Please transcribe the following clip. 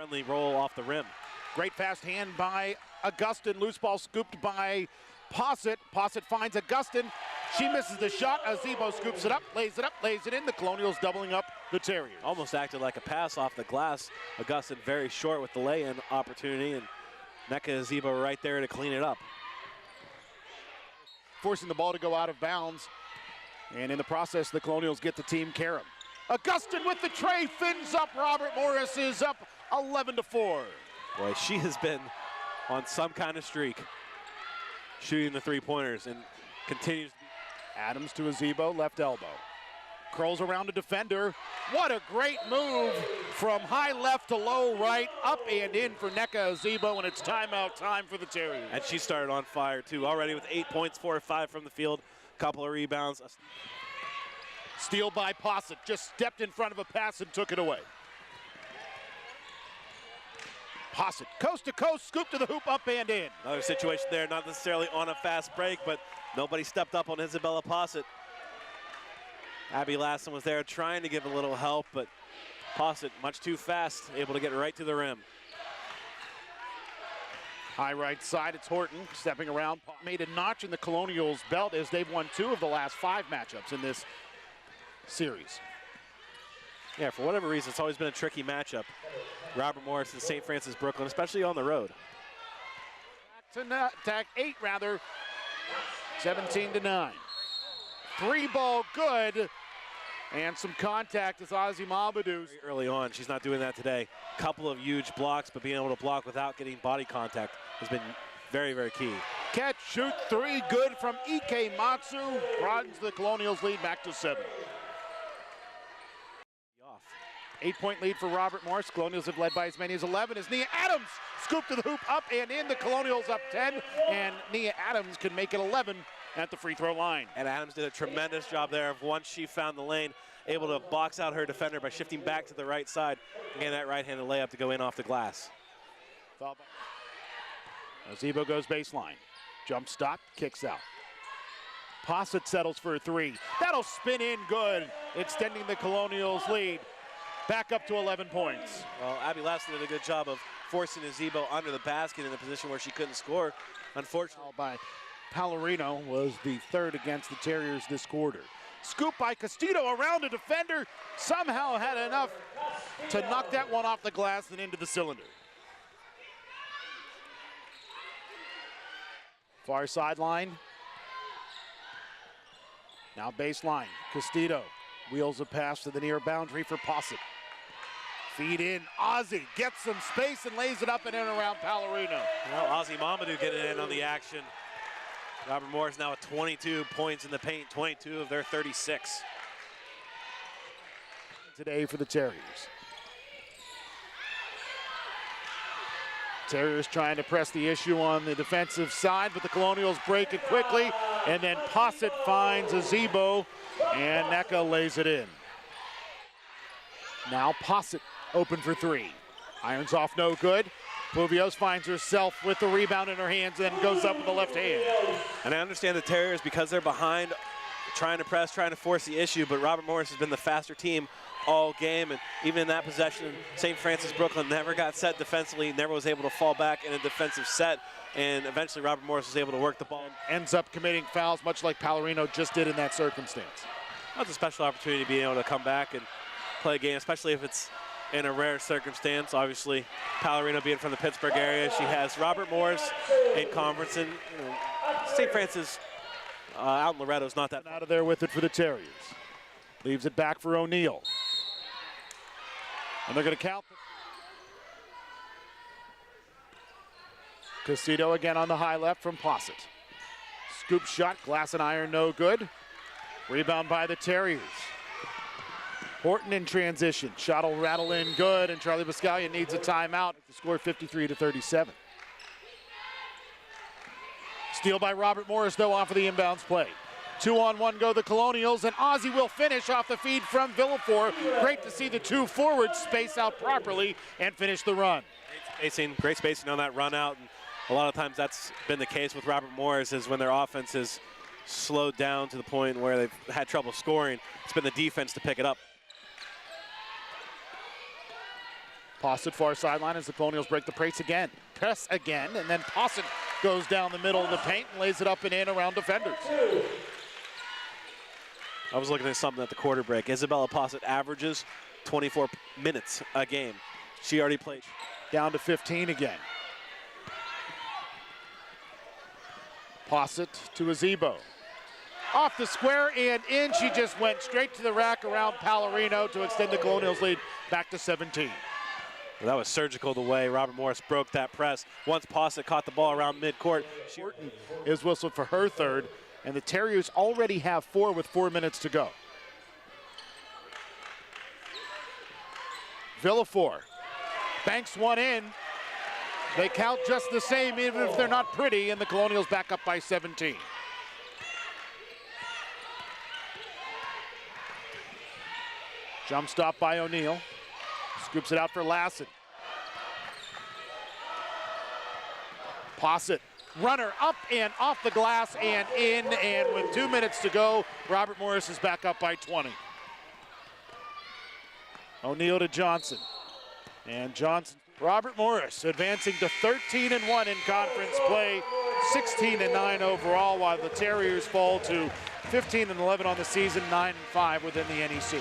certainly roll off the rim. Great fast hand by Augustin. Loose ball scooped by Posset. Posset finds Augustin. She misses the shot. Azebo scoops it up, lays it in. The Colonials doubling up the Terriers. Almost acted like a pass off the glass. Augustin very short with the lay-in opportunity, and Nneka Azebo right there to clean it up. Forcing the ball to go out of bounds. And in the process, the Colonials get the team carom. Augustin with the tray, fins up. Robert Morris is up 11-4. Boy, she has been on some kind of streak shooting the three-pointers and continues. Adams to Azebo, left elbow. Curls around a defender. What a great move from high left to low right, up and in for Nneka Azebo, and it's timeout time for the Terriers. And she started on fire too, already with 8 points, 4 or 5 from the field, couple of rebounds. Steal by Posset, just stepped in front of a pass and took it away. Posset, coast to coast, scoop to the hoop, up and in. Another situation there, not necessarily on a fast break, but nobody stepped up on Isabella Posset. Abby Lassen was there trying to give a little help, but Posset much too fast, able to get right to the rim. High right side, it's Horton stepping around. Made a notch in the Colonials' belt as they've won 2 of the last 5 matchups in this series. Yeah, for whatever reason, it's always been a tricky matchup. Robert Morris and St. Francis Brooklyn, especially on the road. Attack 8 rather, 17-9. 3-ball good, and some contact as Ozzy Mamadou. Early on, she's not doing that today. Couple of huge blocks, but being able to block without getting body contact has been very, very key. Catch, shoot, 3, good from Ike Matsu. Broadens the Colonials' lead back to 7. 8-point lead for Robert Morris. Colonials have led by as many as 11 as Nia Adams scooped to the hoop, up and in. The Colonials up 10, and Nia Adams can make it 11 at the free throw line. And Adams did a tremendous job there of once she found the lane, able to box out her defender by shifting back to the right side and getting that right-handed layup to go in off the glass. Azebo goes baseline. Jump stop, kicks out. Posset settles for a 3. That'll spin in good, extending the Colonials' lead. Back up to 11 points. Well, Abby Lassen did a good job of forcing Azebo under the basket in a position where she couldn't score. Unfortunately, by Pallarino was the 3rd against the Terriers this quarter. Scoop by Castillo around a defender. Somehow had enough to knock that one off the glass and into the cylinder. Far sideline. Now baseline. Castillo wheels a pass to the near boundary for Posset. Feed in, Ozzy gets some space and lays it up and in around Pallarino. Well, Ozzy Mamadou getting in on the action. Robert Morris now at 22 points in the paint, 22 of their 36. Today for the Terriers. Terriers trying to press the issue on the defensive side, but the Colonials break it quickly, and then Posset finds Azebo, and Nneka lays it in. Now Posset open for 3. Irons off, no good. Pluvios finds herself with the rebound in her hands and then goes up with the left hand. And I understand the Terriers, because they're behind, trying to press, trying to force the issue, but Robert Morris has been the faster team all game, and even in that possession, St. Francis Brooklyn never got set defensively, never was able to fall back in a defensive set, and eventually Robert Morris was able to work the ball. Ends up committing fouls, much like Pallarino just did in that circumstance. That's a special opportunity being able to come back and play a game, especially if it's in a rare circumstance. Obviously, Pallarino being from the Pittsburgh area, she has Robert Morris in conference, and St. Francis out in Loretto's not that out of there with it for the Terriers. Leaves it back for O'Neal. And they're going to count. Castillo again on the high left from Posset. Scoop shot, glass and iron, no good. Rebound by the Terriers. Horton in transition. Shot will rattle in good, and Charlie Biscaglia needs a timeout to score 53-37. Steal by Robert Morris, though, off of the inbounds play. 2-on-1 go the Colonials, and Ozzy will finish off the feed from Villafort. Great to see the 2 forwards space out properly and finish the run. Great spacing on that run out, and a lot of times that's been the case with Robert Morris, is when their offense is slowed down to the point where they've had trouble scoring. It's been the defense to pick it up. Posset far sideline as the Colonials break the press again, and then Posset goes down the middle of the paint and lays it up and in around defenders. I was looking at something at the quarter break. Isabella Posset averages 24 minutes a game. She already played. Down to 15 again. Posset to Azebo. Off the square and in. She just went straight to the rack around Pallarino to extend the Colonials lead back to 17. Well, that was surgical the way Robert Morris broke that press. Once Posset caught the ball around midcourt. Horton is whistled for her third, and the Terriers already have 4 with 4 minutes to go. Villaflor banks one in. They count just the same even if they're not pretty, and the Colonials back up by 17. Jump stop by O'Neal. Scoops it out for Lassen. Posset, runner up and off the glass and in, and with 2 minutes to go, Robert Morris is back up by 20. O'Neal to Johnson. And Johnson, Robert Morris advancing to 13-1 in conference play, 16-9 overall, while the Terriers fall to 15-11 on the season, 9-5 within the NEC.